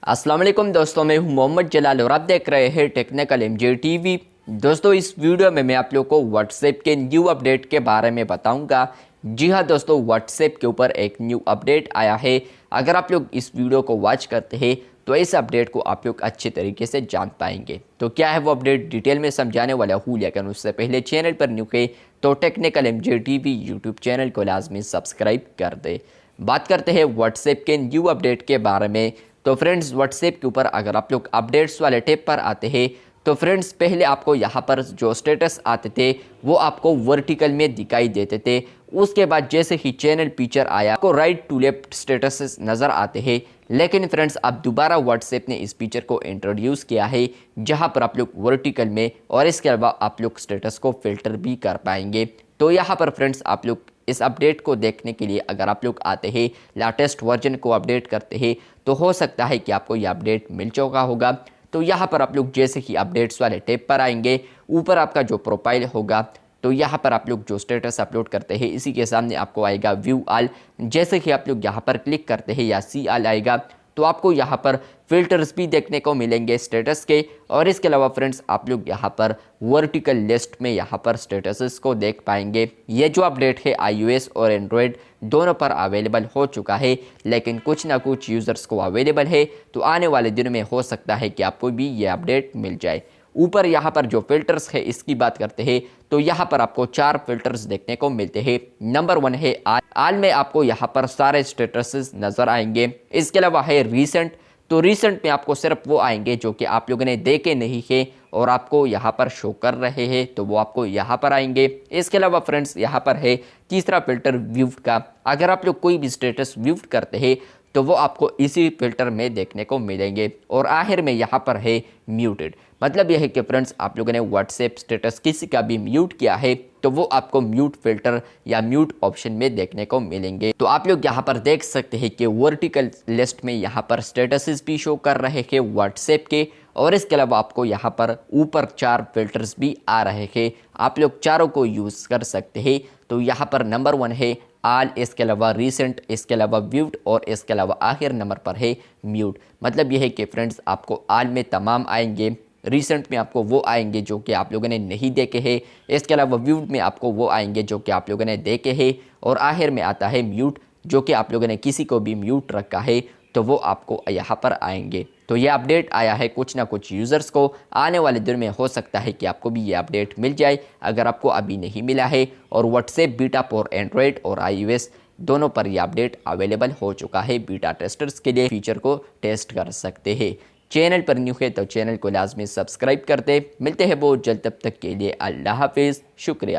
अस्सलाम वालेकुम दोस्तों, मैं हूं मोहम्मद जलाल और आप देख रहे हैं टेक्निकल एमजे टीवी। दोस्तों, इस वीडियो में मैं आप लोगों को व्हाट्सएप के न्यू अपडेट के बारे में बताऊंगा। जी हां दोस्तों, व्हाट्सएप के ऊपर एक न्यू अपडेट आया है। अगर आप लोग इस वीडियो को वॉच करते हैं तो इस अपडेट को आप लोग अच्छे तरीके से जान पाएंगे। तो क्या है वो अपडेट, डिटेल में समझाने वाला हूँ, लेकिन उससे पहले चैनल पर न्यू है तो technical MJ TV YouTube channel को लाजमी सब्सक्राइब कर दे। बात करते हैं व्हाट्सएप के न्यू अपडेट के बारे में। तो फ्रेंड्स, व्हाट्सएप के ऊपर अगर आप लोग अपडेट्स वाले टैब पर आते हैं तो फ्रेंड्स पहले आपको यहाँ पर जो स्टेटस आते थे वो आपको वर्टिकल में दिखाई देते थे। उसके बाद जैसे ही चैनल पिक्चर आया आपको राइट टू लेफ्ट स्टेटसेस नज़र आते हैं। लेकिन फ्रेंड्स, अब दोबारा व्हाट्सएप ने इस फीचर को इंट्रोड्यूस किया है जहाँ पर आप लोग वर्टिकल में और इसके अलावा आप लोग स्टेटस को फिल्टर भी कर पाएंगे। तो यहाँ पर फ्रेंड्स आप लोग इस अपडेट को देखने के लिए अगर आप लोग आते हैं, लेटेस्ट वर्जन को अपडेट करते हैं, तो हो सकता है कि आपको यह अपडेट मिल चुका होगा। तो यहाँ पर आप लोग जैसे ही अपडेट्स वाले टैब पर आएंगे, ऊपर आपका जो प्रोफाइल होगा तो यहाँ पर आप लोग जो स्टेटस अपलोड करते हैं इसी के सामने आपको आएगा व्यू ऑल। जैसे ही आप लोग यहाँ पर क्लिक करते हैं या सी ऑल आएगा तो आपको यहाँ पर फिल्टर्स भी देखने को मिलेंगे स्टेटस के। और इसके अलावा फ्रेंड्स आप लोग यहाँ पर वर्टिकल लिस्ट में यहाँ पर स्टेटसेस को देख पाएंगे। ये जो अपडेट है iOS और एंड्रॉयड दोनों पर अवेलेबल हो चुका है, लेकिन कुछ ना कुछ यूज़र्स को अवेलेबल है। तो आने वाले दिनों में हो सकता है कि आपको भी ये अपडेट मिल जाए। ऊपर यहाँ पर जो फिल्टर्स है इसकी बात करते हैं तो यहाँ पर आपको 4 फिल्टर्स देखने को मिलते हैं। नंबर 1 है आल में आपको यहाँ पर सारे स्टेटसेस नज़र आएंगे। इसके अलावा है रीसेंट, तो रीसेंट में आपको सिर्फ वो आएंगे जो कि आप लोगों ने देखे नहीं है और आपको यहाँ पर शो कर रहे हैं, तो वो आपको यहाँ पर आएंगे। इसके अलावा फ्रेंड्स यहाँ पर है तीसरा फिल्टर व्यूड का। अगर आप लोग कोई भी स्टेटस व्यूड करते हैं तो वो आपको इसी फिल्टर में देखने को मिलेंगे। और आखिर में यहाँ पर है म्यूटेड, मतलब यह है कि फ्रेंड्स आप लोगों ने व्हाट्सएप स्टेटस किसी का भी म्यूट किया है तो वो आपको म्यूट फिल्टर या म्यूट ऑप्शन में देखने को मिलेंगे। तो आप लोग यहाँ पर देख सकते हैं कि वर्टिकल लिस्ट में यहाँ पर स्टेटसेस भी शो कर रहे हैं व्हाट्सएप के। और इसके अलावा आपको यहाँ पर ऊपर 4 फिल्टर्स भी आ रहे हैं, आप लोग चारों को यूज़ कर सकते हैं। तो यहाँ पर नंबर 1 है आल, इसके अलावा रीसेंट, इसके अलावा व्यूड और इसके अलावा आखिर नंबर पर है म्यूट। मतलब यह है कि फ्रेंड्स आपको आल में तमाम आएंगे, रीसेंट में आपको वो आएंगे जो कि आप लोगों ने नहीं देखे हैं, इसके अलावा व्यूड में आपको वो आएंगे जो कि आप लोगों ने देखे हैं, और आखिर में आता है म्यूट जो कि आप लोगों ने किसी को भी म्यूट रखा है तो वो आपको यहाँ पर आएंगे। तो ये अपडेट आया है कुछ ना कुछ यूज़र्स को, आने वाले दिन में हो सकता है कि आपको भी ये अपडेट मिल जाए अगर आपको अभी नहीं मिला है। और व्हाट्सएप बीटा पर एंड्रॉयड और iOS दोनों पर यह अपडेट अवेलेबल हो चुका है। बीटा टेस्टर्स के लिए फीचर को टेस्ट कर सकते हैं। चैनल पर न्यू है तो चैनल को लाजमी सब्सक्राइब करते। मिलते हैं बहुत जल्द, तब तक के लिए अल्लाह हाफिज़, शुक्रिया।